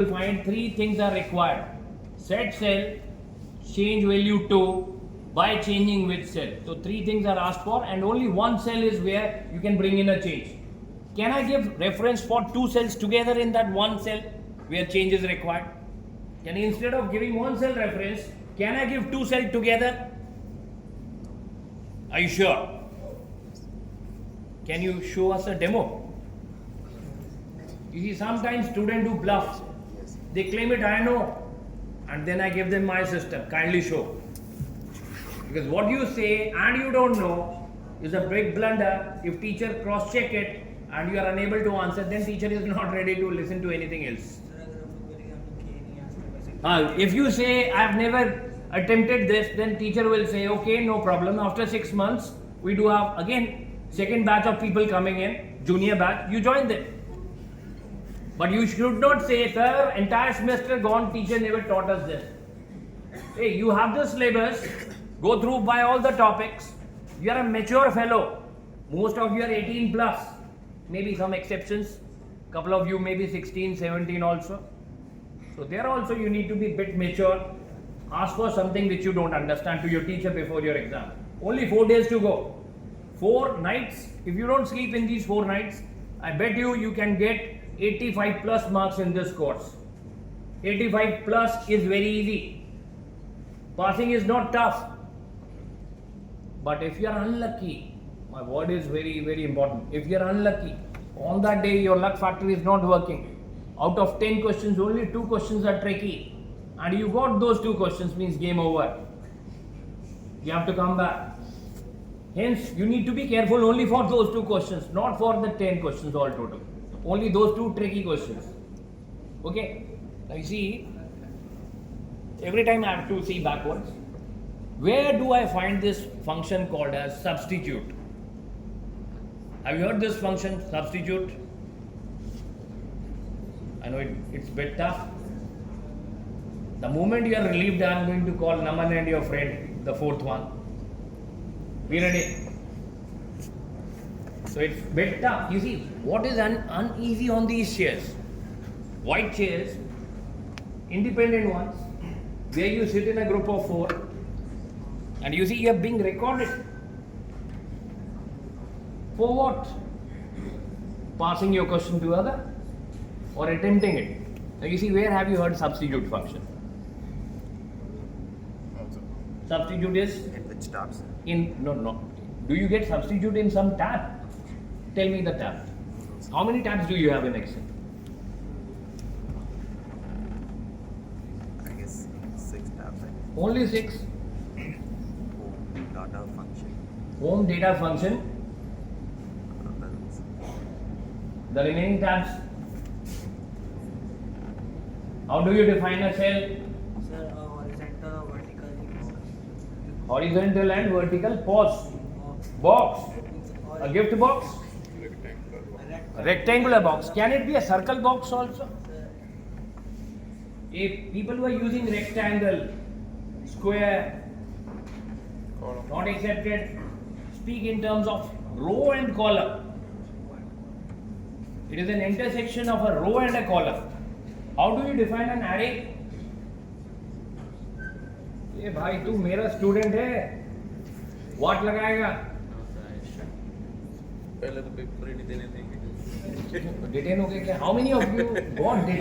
will find three things are required. Set cell, change value to, by changing which cell. So three things are asked for and only one cell is where you can bring in a change. Can I give reference for two cells together in that one cell where change is required? Can I, instead of giving one cell reference, can I give two cells together? Are you sure? Can you show us a demo? You see, sometimes students do bluff. They claim it, I know, and then I give them my system. Kindly show. Because what you say and you don't know is a big blunder. If teacher cross-check it and you are unable to answer, then teacher is not ready to listen to anything else. If you say, I have never attempted this, then teacher will say, okay, no problem. After 6 months, we do have, again, second batch of people coming in, junior batch, you join them. But you should not say, sir, entire semester gone, teacher never taught us this. Hey, you have the syllabus, go through by all the topics. You are a mature fellow. Most of you are 18 plus. Maybe some exceptions. Couple of you maybe 16, 17 also. So there also you need to be a bit mature. Ask for something which you don't understand to your teacher before your exam. Only 4 days to go. 4 nights. If you don't sleep in these 4 nights, I bet you can get 85 plus marks in this course. 85 plus is very easy. Passing is not tough. But if you are unlucky, my word is very, very important. If you are unlucky, on that day your luck factor is not working. Out of 10 questions, only 2 questions are tricky. And you got those 2 questions, means game over. You have to come back. Hence, you need to be careful only for those 2 questions, not for the 10 questions all total. Only those 2 tricky questions. Okay? Now you see, every time I have to see backwards. Where do I find this function called as substitute? Have you heard this function, substitute? I know it's a bit tough. The moment you are relieved, I am going to call Naman and your friend, the 4th one. Be ready. So it's a bit tough. You see, what is uneasy on these chairs? White chairs, independent ones, where you sit in a group of 4, and you see you are being recorded. For what? Passing your question to other or attempting it. Now you see, where have you heard substitute function? Substitute is? In which tabs? No. Do you get substitute in some tab? Tell me the tab. How many tabs do you have in Excel? I guess 6 tabs. Only 6. Home data function. Home data function. The remaining tabs. How do you define a cell? Sir, horizontal, vertical. Horizontal and vertical. Pause. Box. A gift box. A rectangular box. Can it be a circle box also? If people who are using rectangle, square, not accepted, speak in terms of row and column. It is an intersection of a row and a column. How do you define an array? ये भाई तू मेरा student है, what लगाएगा? पहले तो paper ही नहीं देने देंगे। डिटेन हो गए क्या? How many of you got detained?